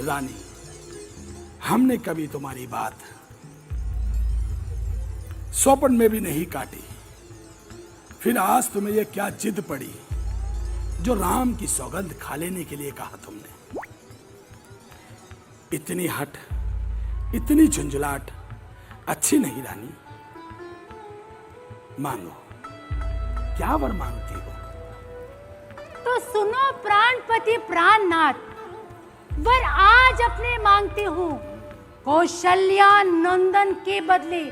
रानी, हमने कभी तुम्हारी बात स्वप्न में भी नहीं काटी, फिर आज तुम्हें यह क्या जिद पड़ी जो राम की सौगंध खा लेने के लिए कहा तुमने? इतनी हट, इतनी झुंझलाहट अच्छी नहीं रानी। मांगो, क्या वर मांगती हो? तो सुनो प्राणपति प्राणनाथ, वर आज अपने मांगती हूँ। कौशल्या नंदन के बदले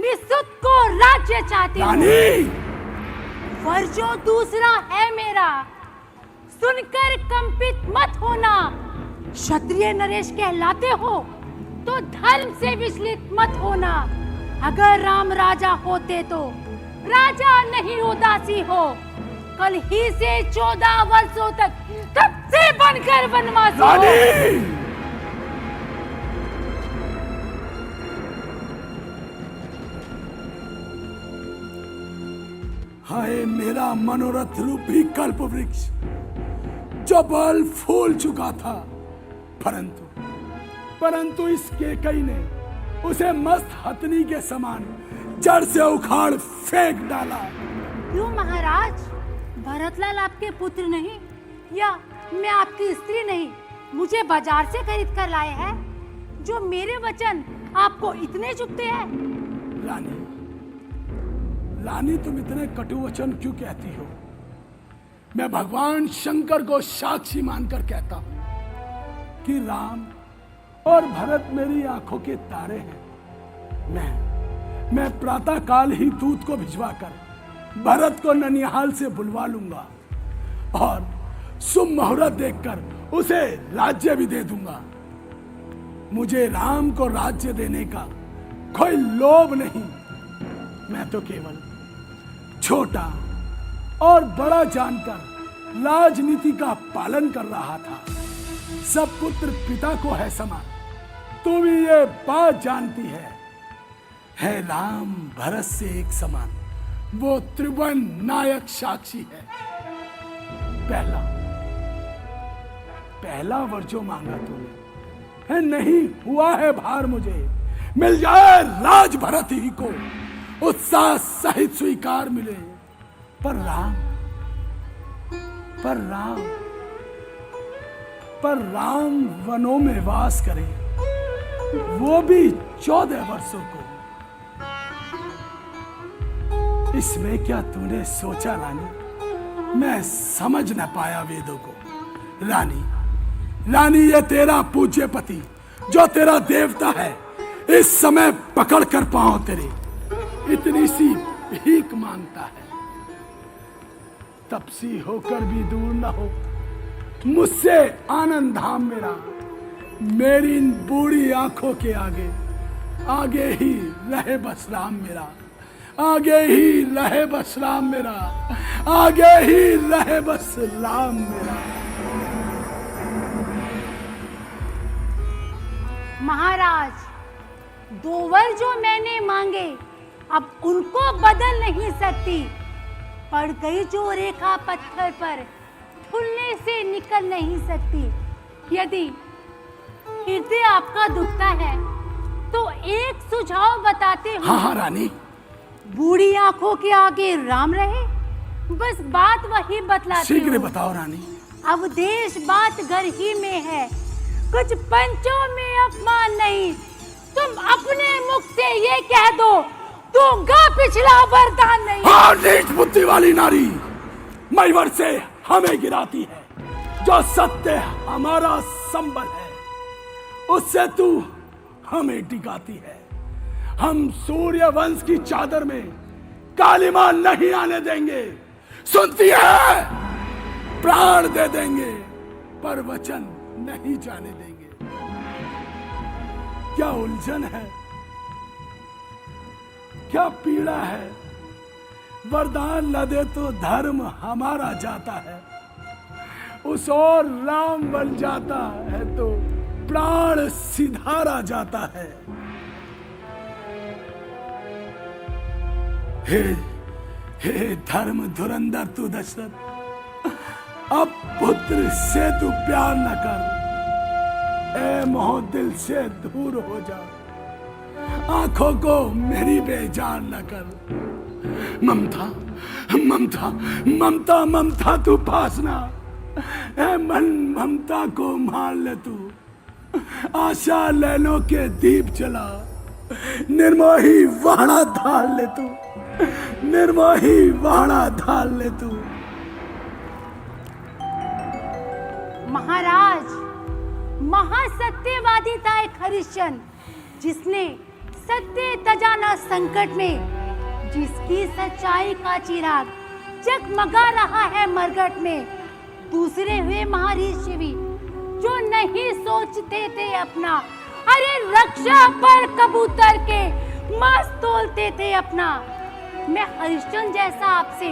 निसुत को राज्य चाहती हूँ। वर जो दूसरा है मेरा, सुनकर कंपित मत होना। क्षत्रिय नरेश कहलाते हो तो धर्म से विचलित मत होना। अगर राम राजा होते तो राजा नहीं उदासी हो। कल ही से 14 वर्षों तक तब से बनकर वनवासी हो। हाय मेरा मनोरथ रूपी कल्प वृक्ष जो बल फूल चुका था, परंतु इस केकई ने उसे मस्त हथनी के समान जड़ से उखाड़ फेंक डाला। क्यों महाराज? भरतलाल आपके पुत्र नहीं या मैं आपकी स्त्री नहीं, मुझे बाजार से खरीद कर लाए हैं जो मेरे वचन आपको इतने चुभते हैं? रानी तुम इतने कटु वचन क्यों कहती हो? मैं भगवान शंकर को साक्षी मानकर कहता हूं कि राम और भरत मेरी आंखों के तारे हैं। मैं प्रातः काल ही दूत को भिजवाकर भरत को ननिहाल से बुलवा लूंगा और शुभ मुहूर्त देखकर उसे राज्य भी दे दूंगा। मुझे राम को राज्य देने का कोई लोभ नहीं। मैं तो केवल छोटा और बड़ा जानकर राजनीति का पालन कर रहा था। सब पुत्र पिता को है समान, तू भी ये बात जानती है राम भरत से एक समान, वो त्रिभुवन नायक साक्षी है। पहला वर जो मांगा तूने है नहीं हुआ है भार, मुझे मिल जाए राज भरत ही को उत्साह सहित स्वीकार मिले। पर राम वनों में वास करे, वो भी 14 वर्षों को। इसमें क्या तूने सोचा रानी? मैं समझ न पाया वेदों को। रानी ये तेरा पूज्य पति जो तेरा देवता है, इस समय पकड़ कर पाओ तेरे इतनी सी भीख मांगता है। तपसी होकर भी दूर न हो मुझसे आनंद धाम मेरा। मेरी इन बूढ़ी आंखों के आगे ही रहे बस राम मेरा। आगे ही रहे बस राम मेरा। आगे ही रहे बस राम मेरा। महाराज, 2 वर जो मैंने मांगे अब उनको बदल नहीं सकती। पड़ गई जो रेखा पत्थर पर खुलने से निकल नहीं सकती। यदि हृदय आपका दुखता है तो एक सुझाव बताते हूँ। हाँ रानी। बूढ़ी आंखों के आगे राम रहे, बस बात वही बतलाती हूँ। शीघ्र बताओ रानी। अब देश बात घर ही में है, कुछ पंचों में अपमान नहीं। तुम अपने मुख से ये कह दो, दूंगा पिछला वरदान नहीं। हाँ, नीच बुद्धि वाली नारी मैवर से हमें गिराती है। जो सत्य हमारा संबल है उससे तू हमें टिकाती है। हम सूर्य वंश की चादर में कालिमा नहीं आने देंगे। सुनती है? प्राण दे देंगे पर वचन नहीं जाने देंगे। क्या उलझन है, क्या पीड़ा है? वरदान न दे तो धर्म हमारा जाता है। उस और राम बन जाता है तो प्राण सिधारा जाता है। हे धर्म धुरंधर तू दशरथ, अब पुत्र से तू प्यार न कर। ए मोह दिल से दूर हो जा, आंखों को मेरी बेजान न कर। ममता ममता ममता ममता तू पास ना, ए मन ममता को मान ले तू। आशा लैलों के दीप जला, निर्मोही वाड़ा धाल ले तू, निर्मोही वाड़ा धाल ले तू। महाराज, महासत्यवादी था एक हरिश्चंद्र, जिसने सत्य तजाना संकट में, जिसकी सच्चाई का चिराग जगमगा रहा है मरघट में। दूसरे हुए महर्षि भी, जो नहीं सोचते थे अपना, अरे रक्षा पर कबूतर के मस्त तोलते थे अपना। मैं हरिश्चंद्र जैसा आपसे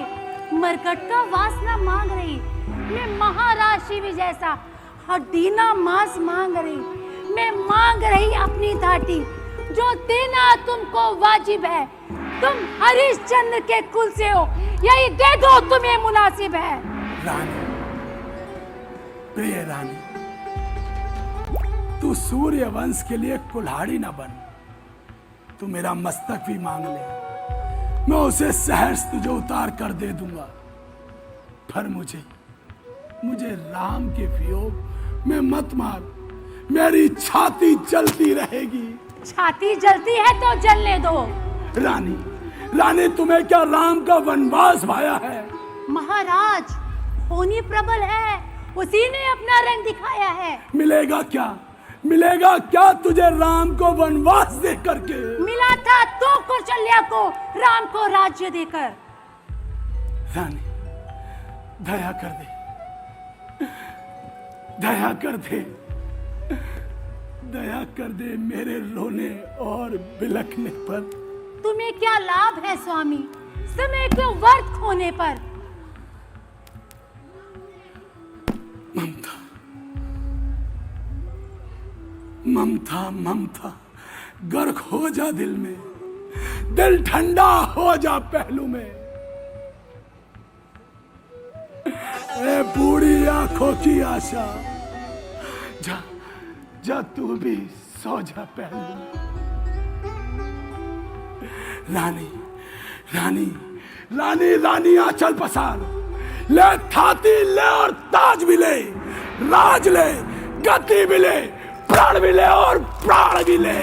मरघट का वासना मांग रही, मैं महाराशि भी जैसा हड्डीना मांस मांग रही। मैं मांग रही अपनी धाटी, जो देना तुमको वाजिब है। तुम हरिश्चंद्र के कुल से हो, यही दे दो तुम्हें मुनासिब है। रानी, प्रिय रानी, तू सूर्य वंश के लिए कुल्हाड़ी न बन। तू मेरा मस्तक भी मांग ले, मैं उसे सहर्ष तुझे उतार कर दे दूंगा। पर मुझे राम के वियोग में मत मार, मेरी छाती जलती रहेगी। छाती जलती है तो जलने दो। रानी, रानी तुम्हें क्या राम का वनवास भाया है? महाराज, होनी प्रबल है, उसी ने अपना रंग दिखाया है। मिलेगा क्या, मिलेगा क्या तुझे राम को वनवास दे करके? मिला था तो कौशल्या को राम को राज्य देकर। रानी, दया कर दे, दया कर दे, दया कर दे मेरे रोने और बिलखने पर। तुम्हें क्या लाभ है स्वामी, समय को व्यर्थ खोने पर। ममता ममता ममता, गर्क हो जा दिल में, दिल ठंडा हो जा पहलू में। ए बूढ़ी आंखों की आशा, जा जा तू भी सो जा पहलू में। रानी रानी रानी रानी आंचल पसार ले, थाती ले और ताज भी ले, राज ले, गति भी ले, प्राण भी ले और प्राण भी ले।